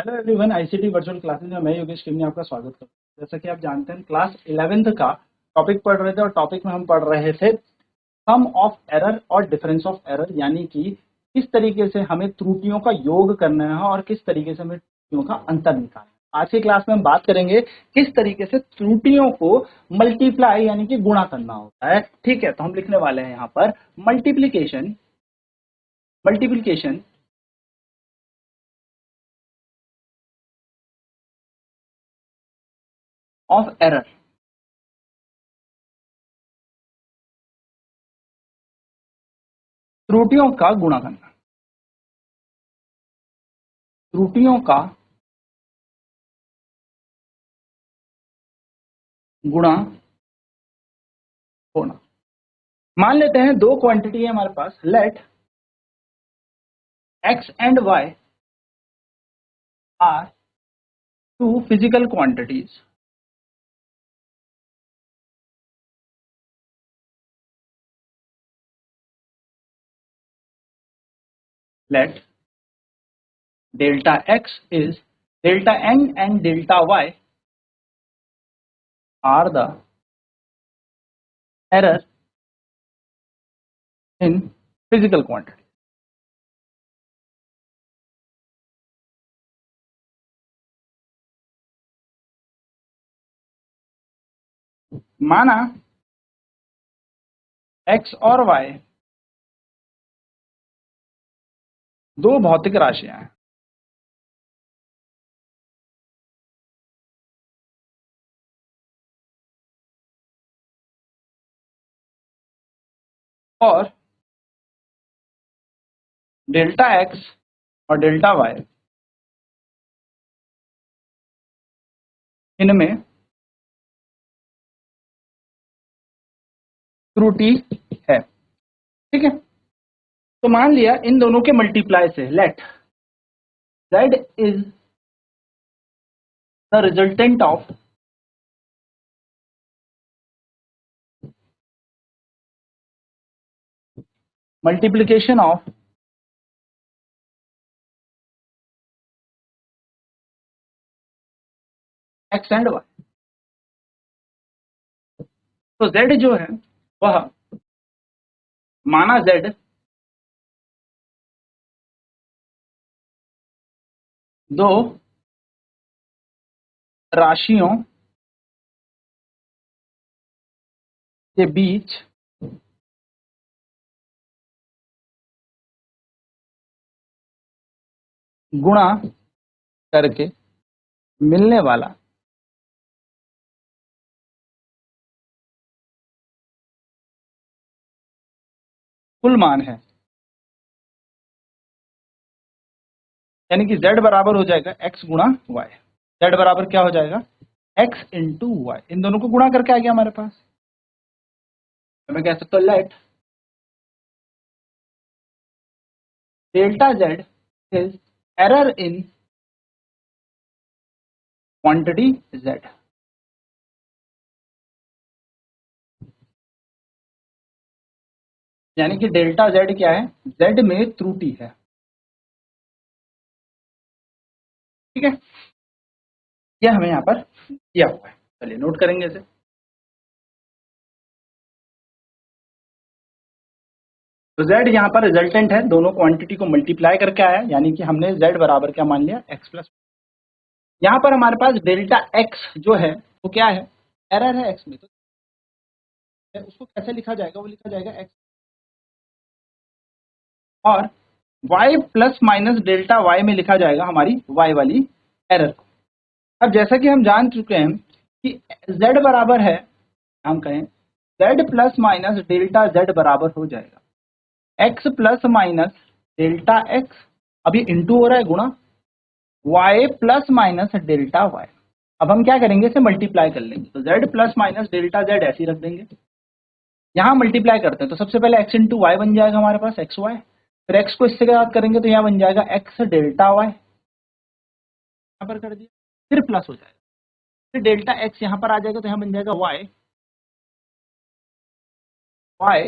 Hello everyone, ICT virtual classes में मैं योगेश किमनी आपका स्वागत करता हूँ। जैसा कि आप जानते हैं, क्लास 11th का टॉपिक पढ़ रहे थे और टॉपिक में हम पढ़ रहे थे सम ऑफ एरर और डिफरेंस ऑफ एरर, यानी कि किस तरीके से हमें त्रुटियों का योग करना है और किस तरीके से हमें त्रुटियों का अंतर निकालना है। आज की क्लास में हम बात करेंगे किस तरीके से त्रुटियों को मल्टीप्लाई यानी कि गुणा करना होता है। ठीक है, तो हम लिखने वाले हैं यहाँ पर मल्टीप्लीकेशन ऑफ एरर, त्रुटियों का गुणा करना, त्रुटियों का गुणा होना। मान लेते हैं दो क्वांटिटी है हमारे पास, let x and y are two physical quantities. Let delta x is delta n and delta y are the error in physical quantity। माना x और y दो भौतिक राशियां हैं और डेल्टा x और डेल्टा y इनमें त्रुटि है। ठीक है, तो मान लिया इन दोनों के मल्टीप्लाई से let z is the resultant of multiplication of x and y। तो z जो है वह माना z दो राशियों के बीच गुणा करके मिलने वाला कुल मान है। यानी कि z बराबर हो जाएगा x गुणा y। z बराबर क्या हो जाएगा, x इंटू वाई। इन दोनों को गुणा करके आ गया हमारे पास। मैं कह सकता हूँ let delta z is error in quantity z। यानी कि डेल्टा z क्या है, z में त्रुटि है। ठीक है, यह हमें यहाँ पर दिया हुआ है। चलिए नोट करेंगे इसे। तो z यहाँ पर रिजल्टेंट है, दोनों क्वांटिटी को मल्टीप्लाई करके आया, यानी कि हमने z बराबर क्या मान लिया, x प्लस। यहाँ पर हमारे पास डेल्टा x जो है वो क्या है, एरर है x में। तो उसको कैसे लिखा जाएगा, वो लिखा जाएगा x और y plus minus delta y में लिखा जाएगा हमारी y वाली एरर को। अब जैसा कि हम जान चुके हैं कि z बराबर है, हम कहें z plus minus delta z बराबर हो जाएगा x plus minus delta x, अभी इंटू हो रहा है गुणा y plus minus delta y। अब हम क्या करेंगे, इसे मल्टीप्लाई कर लेंगे। तो z plus minus delta z ऐसे ही रख देंगे। यहाँ मल्टीप्लाई करते हैं तो सबसे पहले x इंटू वाई बन जाएगा हमारे पास एक्स वाई, फिर x को इससे याद करेंगे तो यहाँ बन जाएगा x डेल्टा y, यहाँ पर कर दिया, फिर प्लस हो जाएगा, फिर डेल्टा x यहाँ पर आ जाएगा तो यहाँ बन जाएगा y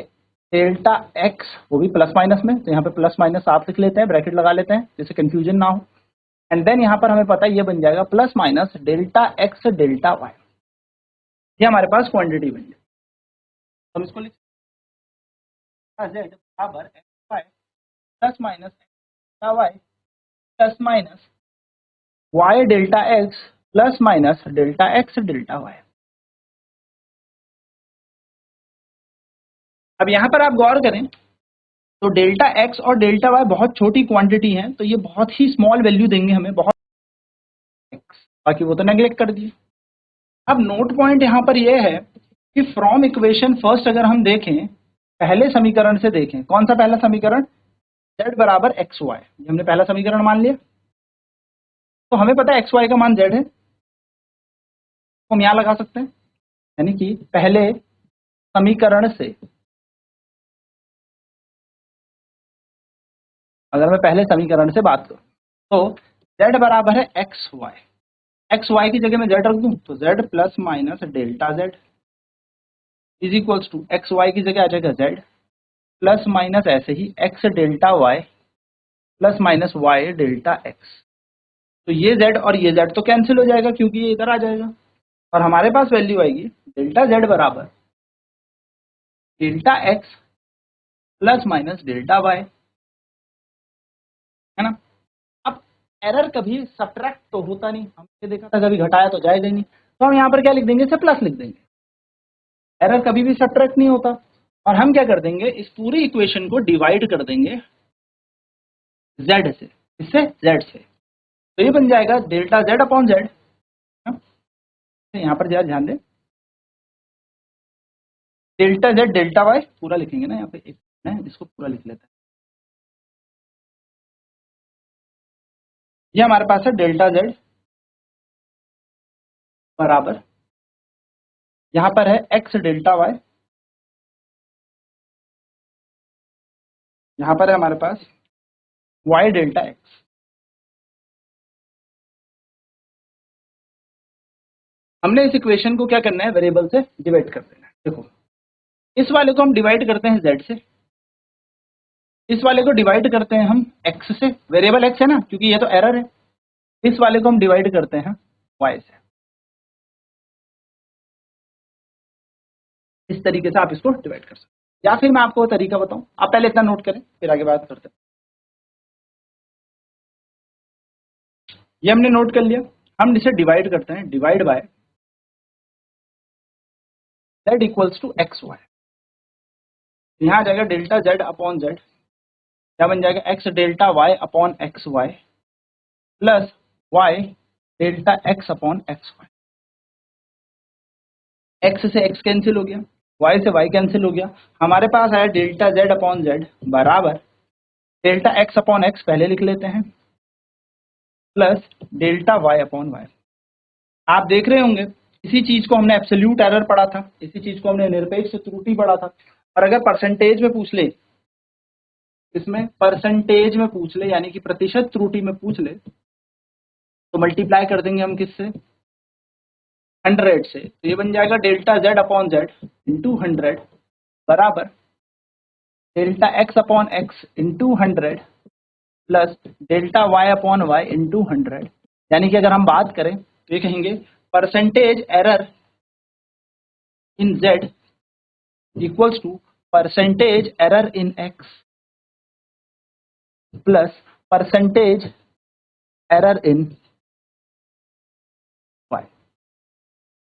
डेल्टा x, वो भी प्लस माइनस में। तो यहाँ पे प्लस माइनस आप लिख लेते हैं, ब्रैकेट लगा लेते हैं जिससे कंफ्यूजन ना हो। एंड देन यहाँ पर हमें पता है ये बन जाएगा plus minus delta x delta y, ये हमारे पास क्वांटिटी बन जाएगी। हम इसको लिख सकते हैं जेड बराबर x y plus minus delta y plus minus y delta x plus minus delta x delta y. अब यहाँ पर आप गौर करें तो डेल्टा एक्स और डेल्टा वाई बहुत छोटी क्वांटिटी है, तो ये बहुत ही स्मॉल वैल्यू देंगे हमें, बहुत एक्स, बाकी वो तो नेग्लेक्ट कर दिए। अब नोट पॉइंट यहाँ पर यह है कि फ्रॉम इक्वेशन फर्स्ट अगर हम देखें, पहले समीकरण से देखें, कौन सा पहला समीकरण, z बराबर एक्स वाई, हमने पहला समीकरण मान लिया, तो हमें पता है एक्स वाई का मान z है, तो हम यहाँ लगा सकते हैं, यानी कि पहले समीकरण से, अगर मैं पहले समीकरण से बात करूं तो z बराबर है एक्स वाई की जगह मैं z रख दूं तो z plus minus delta z is equals to x y की जगह आ जाएगा z प्लस माइनस ऐसे ही x delta y plus minus y delta x। तो ये z और ये z तो कैंसिल हो जाएगा क्योंकि ये इधर आ जाएगा, और हमारे पास वैल्यू आएगी डेल्टा z बराबर delta x plus minus delta y, है ना। अब एरर कभी सब्ट्रैक्ट तो होता नहीं, हमने देखा था कभी घटाया तो जाएगा ही नहीं, तो हम यहाँ पर क्या लिख देंगे, इसे प्लस लिख देंगे, एरर कभी भी सब्ट्रैक्ट नहीं होता। और हम क्या कर देंगे, इस पूरी इक्वेशन को डिवाइड कर देंगे z से, इससे z से, तो ये बन जाएगा डेल्टा z अपॉन z। यहाँ पर जरा ध्यान दें, डेल्टा z डेल्टा y पूरा लिखेंगे ना, यहाँ पे एक है इसको पूरा लिख लेते हैं, ये हमारे पास है डेल्टा z बराबर, यहाँ पर है x डेल्टा y, यहाँ पर है हमारे पास y डेल्टा x। हमने इस इक्वेशन को क्या करना है, वेरिएबल से डिवाइड कर देना है। देखो इस वाले को हम डिवाइड करते हैं z से, इस वाले को डिवाइड करते हैं हम x से, वेरिएबल x है ना क्योंकि ये तो एरर है, इस वाले को हम डिवाइड करते हैं y से। इस तरीके से आप इसको डिवाइड कर सकते हैं, या फिर मैं आपको तरीका बताऊं, आप पहले इतना नोट करें फिर आगे बात करते हैं। ये हमने नोट कर लिया, हम इसे डिवाइड करते हैं, divide by z equals to x y, यहाँ आ जाएगा डेल्टा z अपॉन z, क्या बन जाएगा x delta y upon x y plus y delta x upon x y. x से x कैंसिल हो गया, y से y कैंसिल हो गया, हमारे पास आया डेल्टा z अपॉन z बराबर डेल्टा x अपॉन x पहले लिख लेते हैं plus delta y upon y। आप देख रहे होंगे इसी चीज को हमने एब्सोल्यूट एरर पढ़ा था, इसी चीज को हमने निरपेक्ष त्रुटि पढ़ा था, और अगर परसेंटेज में पूछ ले, इसमें परसेंटेज में पूछ ले यानी कि प्रतिशत त्रुटि में पूछ ले, तो मल्टीप्लाई कर देंगे हम किससे, 100 से, तो ये बन जाएगा delta z upon z into 100 बराबर delta x upon x into 100 plus delta y upon y into 100। यानी कि अगर हम बात करें तो ये कहेंगे percentage error in z equals to percentage error in x plus percentage error in y।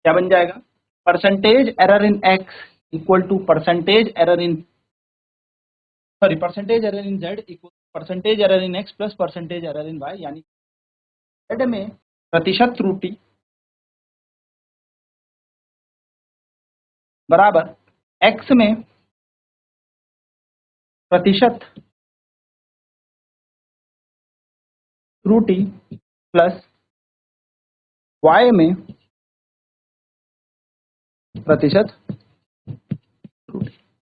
क्या बन जाएगा, percentage error in x equal to percentage error in, sorry percentage error in z equal percentage error in x plus percentage error in y, यानी z में प्रतिशत त्रुटि बराबर x में प्रतिशत त्रुटि प्लस y में प्रतिशत त्रुटि।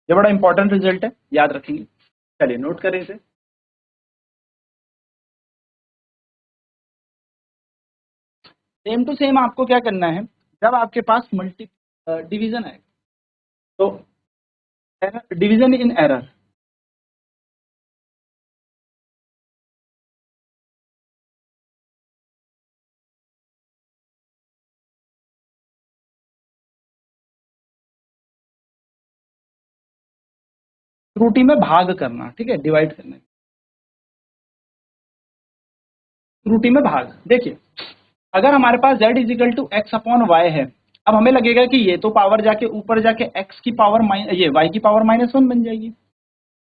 ये बड़ा इंपॉर्टेंट रिजल्ट है, याद रखेंगे, चलिए नोट करें इसे। सेम टू सेम आपको क्या करना है, जब आपके पास मल्टी डिवीजन है तो डिवीजन इन एरर, त्रुटि में भाग करना, ठीक है, डिवाइड करना, त्रुटि में भाग। देखिए अगर हमारे पास z is equal to x upon y है, अब हमें लगेगा कि ये तो पावर जाके ऊपर जाके x की पावर ये y की पावर -1 बन जाएगी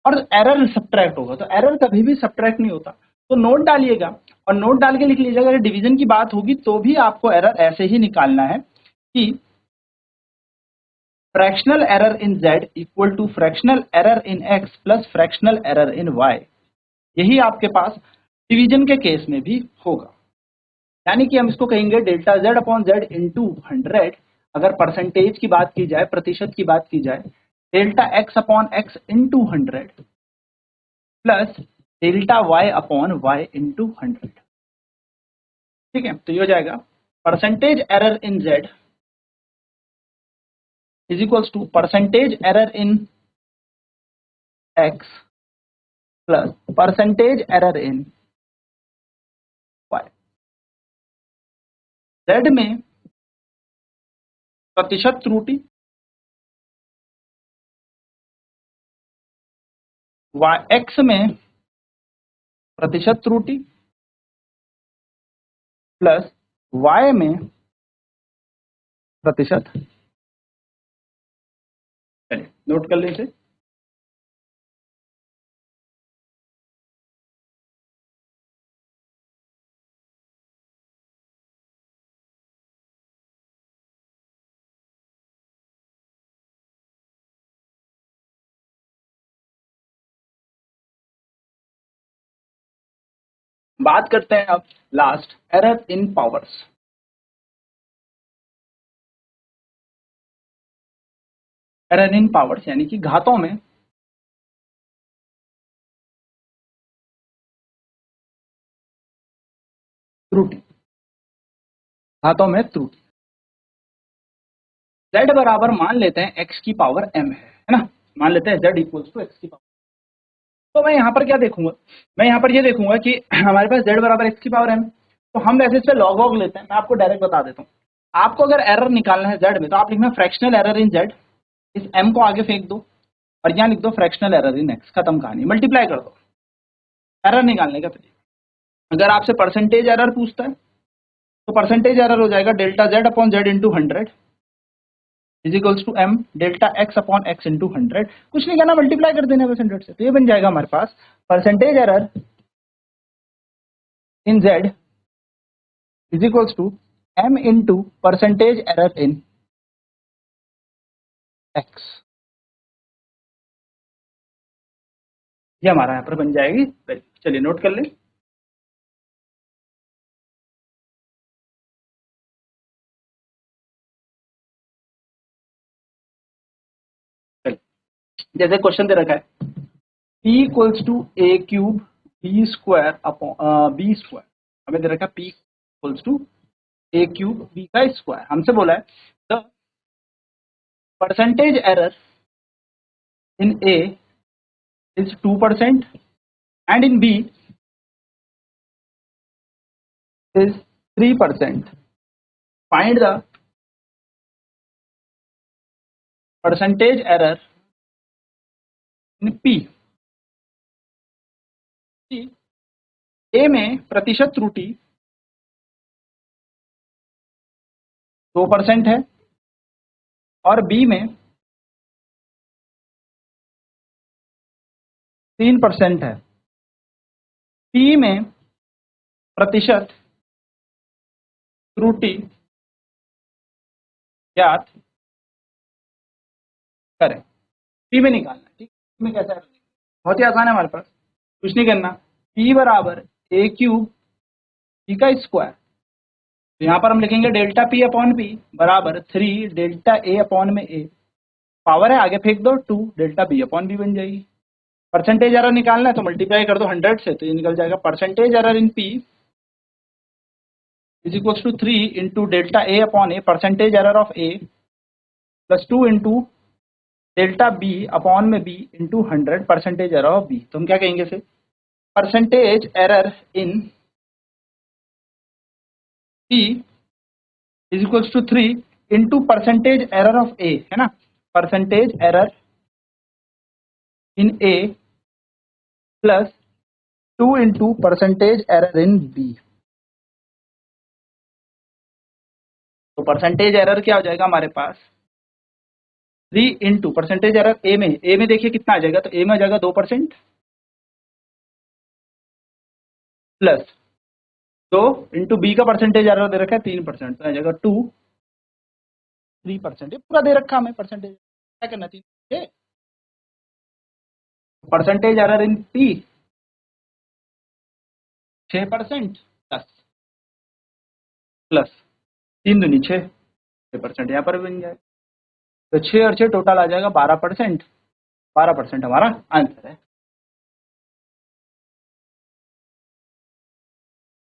और एरर सब्ट्रैक्ट होगा, तो एरर कभी भी सब्ट्रैक्ट नहीं होता, तो नोट डालिएगा और नोट डाल के लिख लीजिएगा अगर डिवीजन की बात होगी तो भी आपको एरर ऐसे ही निकालना है कि fractional error in z equal to fractional error in x plus fractional error in y। यही आपके पास डिवीजन के केस में भी होगा, यानी कि हम इसको कहेंगे delta z upon z into 100। अगर परसेंटेज की बात की जाए, प्रतिशत की बात की जाए, delta x upon x into 100 plus delta y upon y into 100। ठीक है, तो ये हो जाएगा percentage error in z is equals to percentage error in x plus percentage error in y। z में प्रतिशत त्रुटि, x में प्रतिशत त्रुटि प्लस y में प्रतिशत। चलिए नोट कर लेते। बात करते हैं अब last error in powers. Error in powers यानी कि घातों में त्रुटि, घातों में त्रुटि। z बराबर मान लेते हैं x की पावर m है ना, मान लेते हैं z इक्वल्स टू x की पावर। तो मैं यहाँ पर क्या देखूंगा, मैं यहाँ पर ये देखूंगा कि हमारे पास z बराबर x की पावर m, तो हम वैसे इस पे लॉग वॉग लेते हैं। मैं आपको डायरेक्ट बता देता हूँ, आपको अगर एरर निकालना है z में तो आप लिखना फ्रैक्शनल एरर इन z, इस m को आगे फेंक दो और यहाँ लिख दो फ्रैक्शनल एरर इन x, खत्म कहानी, मल्टीप्लाई कर दो एरर निकालने का तरीका। अगर आपसे परसेंटेज एरर पूछता है तो परसेंटेज एरर हो जाएगा delta z upon z into 100 is equals to m delta x upon x into 100। कुछ नहीं करना, मल्टीप्लाई कर देना बस 100 से, तो ये बन जाएगा हमारे पास percentage error in z is equals to m into percentage error in x। ये हमारा यहाँ पर बन जाएगी। चलिए नोट कर लें। जैसे क्वेश्चन दे रखा है p equals to a cube b square upon b square, हमें दे रखा है p equals to a cube b का स्क्वायर। हमसे बोला है the percentage error in a is 2% and in b is 3%. Find the percentage error in p। a में प्रतिशत त्रुटि 2% है और b में 3% है। p में प्रतिशत त्रुटि ज्ञात करें। p में निकालना है, ठीक है, में कैसा है, बहुत ही आसान है हमारे पास, कुछ नहीं करना, p बराबर ए क्यूब बी का स्क्वायर, तो यहाँ पर हम लिखेंगे डेल्टा p अपॉन p बराबर 3 डेल्टा a अपॉन में a, पावर है आगे फेंक दो 2 डेल्टा b अपॉन b बन जाएगी। परसेंटेज एरर निकालना है तो मल्टीप्लाई कर दो 100 से, तो ये निकल जाएगा percentage error in p is equal to 3 into delta a upon a, percentage error of a plus 2 into delta b upon में b into 100 percentage error of b। तो हम क्या कहेंगे इसे, percentage error in p is equal to 3 into percentage error of a, है ना, percentage error in a plus 2 into percentage error in b. तो percentage error क्या हो जाएगा हमारे पास 3 इंटू परसेंटेज एरर ए में देखिए कितना आ जाएगा, तो ए में आ जाएगा 2% प्लस 2 इंटू बी का परसेंटेज एरर दे रखा है 3%, तो आ जाएगा 3%। ये पूरा दे रखा हमें परसेंटेज, क्या करना चाहिए, percentage error in P 6% plus plus 3 दूनी 6% यहाँ पर भी बन जाएगा, तो 6 और 6 टोटल आ जाएगा 12%। 12% हमारा आंसर है।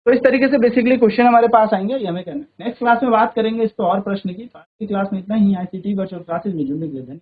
तो इस तरीके से बेसिकली क्वेश्चन हमारे पास आएंगे, ये हमें करना है। नेक्स्ट क्लास में बात करेंगे इस पर और प्रश्न की। तो आज की क्लास में इतना ही। ICT वर्चुअल क्लासेज में जुड़ने के लिए धन्यवाद।